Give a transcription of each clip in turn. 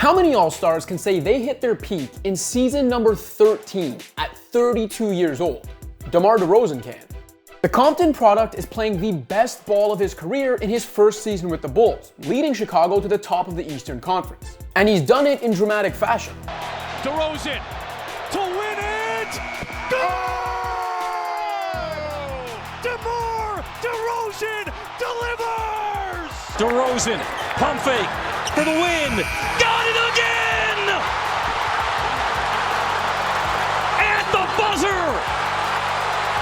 How many All-Stars can say they hit their peak in season number 13 at 32 years old? DeMar DeRozan can. The Compton product is playing the best ball of his career in his first season with the Bulls, leading Chicago to the top of the Eastern Conference. And he's done it in dramatic fashion. DeRozan to win it! Go! DeMar DeRozan delivers! DeRozan, pump fake for the win. Got it again! At the buzzer!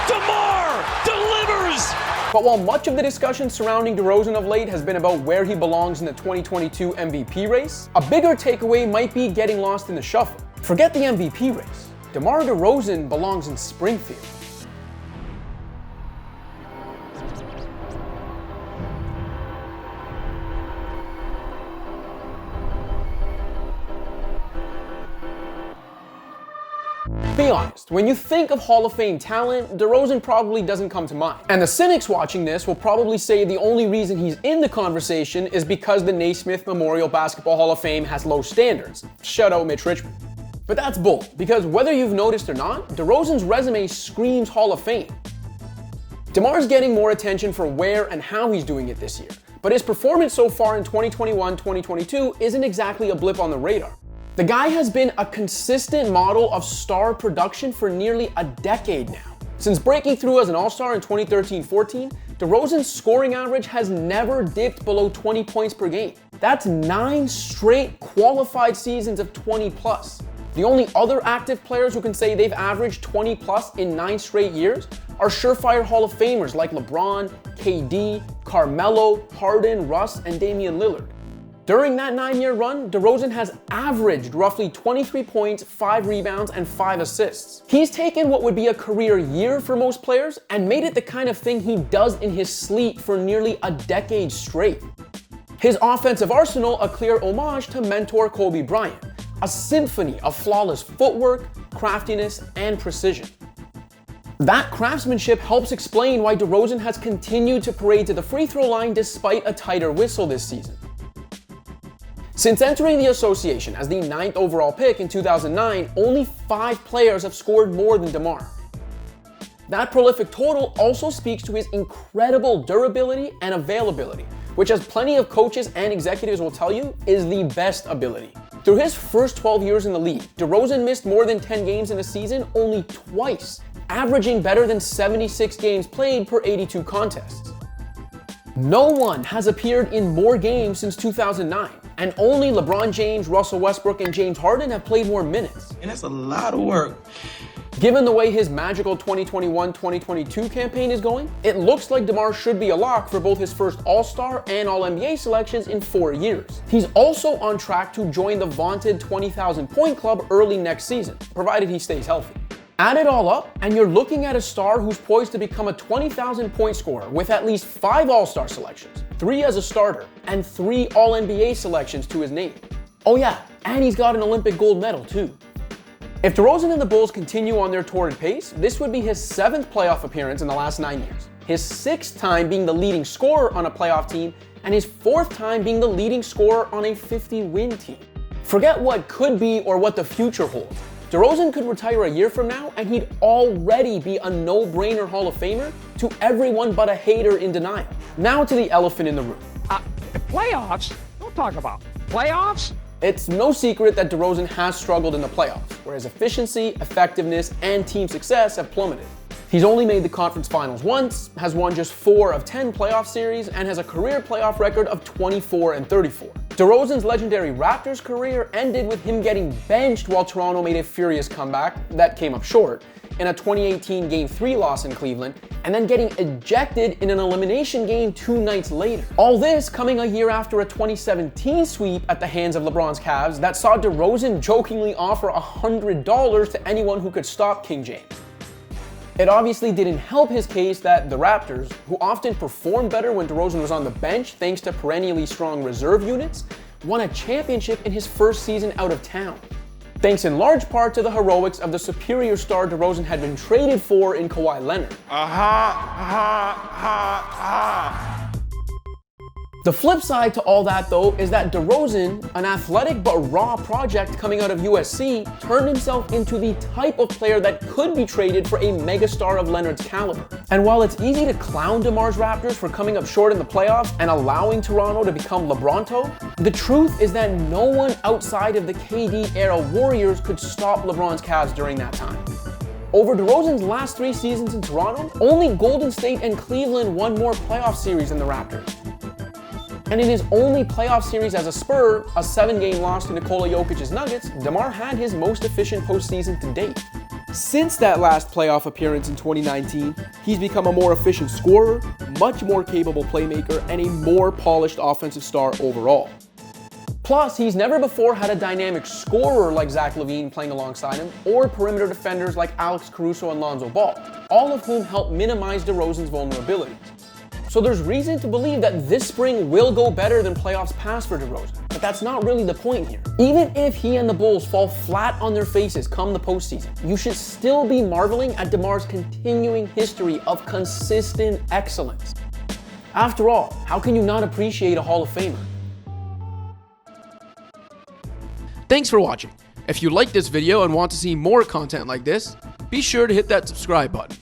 DeMar delivers! But while much of the discussion surrounding DeRozan of late has been about where he belongs in the 2022 MVP race, a bigger takeaway might be getting lost in the shuffle. Forget the MVP race. DeMar DeRozan belongs in Springfield. Be honest, when you think of Hall of Fame talent, DeRozan probably doesn't come to mind. And the cynics watching this will probably say the only reason he's in the conversation is because the Naismith Memorial Basketball Hall of Fame has low standards. Shout out Mitch Richmond. But that's bull, because whether you've noticed or not, DeRozan's resume screams Hall of Fame. DeMar's getting more attention for where and how he's doing it this year, but his performance so far in 2021-2022 isn't exactly a blip on the radar. The guy has been a consistent model of star production for nearly a decade now. Since breaking through as an All-Star in 2013-14, DeRozan's scoring average has never dipped below 20 points per game. That's 9 straight qualified seasons of 20 plus. The only other active players who can say they've averaged 20 plus in 9 straight years are surefire Hall of Famers like LeBron, KD, Carmelo, Harden, Russ, and Damian Lillard. During that 9-year run, DeRozan has averaged roughly 23 points, 5 rebounds, and 5 assists. He's taken what would be a career year for most players and made it the kind of thing he does in his sleep for nearly a decade straight. His offensive arsenal a clear homage to mentor Kobe Bryant, a symphony of flawless footwork, craftiness, and precision. That craftsmanship helps explain why DeRozan has continued to parade to the free throw line despite a tighter whistle this season. Since entering the association as the 9th overall pick in 2009, only 5 players have scored more than DeMar. That prolific total also speaks to his incredible durability and availability, which, as plenty of coaches and executives will tell you, is the best ability. Through his first 12 years in the league, DeRozan missed more than 10 games in a season only twice, averaging better than 76 games played per 82 contests. No one has appeared in more games since 2009. And only LeBron James, Russell Westbrook, and James Harden have played more minutes. And that's a lot of work. Given the way his magical 2021-2022 campaign is going, it looks like DeMar should be a lock for both his first All-Star and All-NBA selections in 4 years. He's also on track to join the vaunted 20,000 point club early next season, provided he stays healthy. Add it all up, and you're looking at a star who's poised to become a 20,000 point scorer with at least 5 All-Star selections, 3 as a starter, and 3 All-NBA selections to his name. Oh yeah, and he's got an Olympic gold medal too. If DeRozan and the Bulls continue on their torrid pace, this would be his 7th playoff appearance in the last 9 years, his 6th time being the leading scorer on a playoff team, and his 4th time being the leading scorer on a 50-win team. Forget what could be or what the future holds. DeRozan could retire a year from now and he'd already be a no-brainer Hall of Famer to everyone but a hater in denial. Now to the elephant in the room. Playoffs? Don't talk about playoffs. It's no secret that DeRozan has struggled in the playoffs, where his efficiency, effectiveness, and team success have plummeted. He's only made the conference finals once, has won just 4 of 10 playoff series, and has a career playoff record of 24-34. DeRozan's legendary Raptors career ended with him getting benched while Toronto made a furious comeback that came up short in a 2018 Game 3 loss in Cleveland, and then getting ejected in an elimination game 2 nights later. All this coming a year after a 2017 sweep at the hands of LeBron's Cavs that saw DeRozan jokingly offer $100 to anyone who could stop King James. It obviously didn't help his case that the Raptors, who often performed better when DeRozan was on the bench thanks to perennially strong reserve units, won a championship in his first season out of town. Thanks in large part to the heroics of the superior star DeRozan had been traded for in Kawhi Leonard. The flip side to all that, though, is that DeRozan, an athletic but raw project coming out of USC, turned himself into the type of player that could be traded for a megastar of Leonard's caliber. And while it's easy to clown DeMar's Raptors for coming up short in the playoffs and allowing Toronto to become LeBronto, the truth is that no one outside of the KD-era Warriors could stop LeBron's Cavs during that time. Over DeRozan's last 3 seasons in Toronto, only Golden State and Cleveland won more playoff series than the Raptors. And in his only playoff series as a Spur, a 7-game loss to Nikola Jokic's Nuggets, DeMar had his most efficient postseason to date. Since that last playoff appearance in 2019, he's become a more efficient scorer, much more capable playmaker, and a more polished offensive star overall. Plus, he's never before had a dynamic scorer like Zach LaVine playing alongside him, or perimeter defenders like Alex Caruso and Lonzo Ball, all of whom help minimize DeRozan's vulnerabilities. So there's reason to believe that this spring will go better than playoffs past for DeRozan, but that's not really the point here. Even if he and the Bulls fall flat on their faces come the postseason, you should still be marveling at DeMar's continuing history of consistent excellence. After all, how can you not appreciate a Hall of Famer? Thanks for watching. If you liked this video and want to see more content like this, be sure to hit that subscribe button.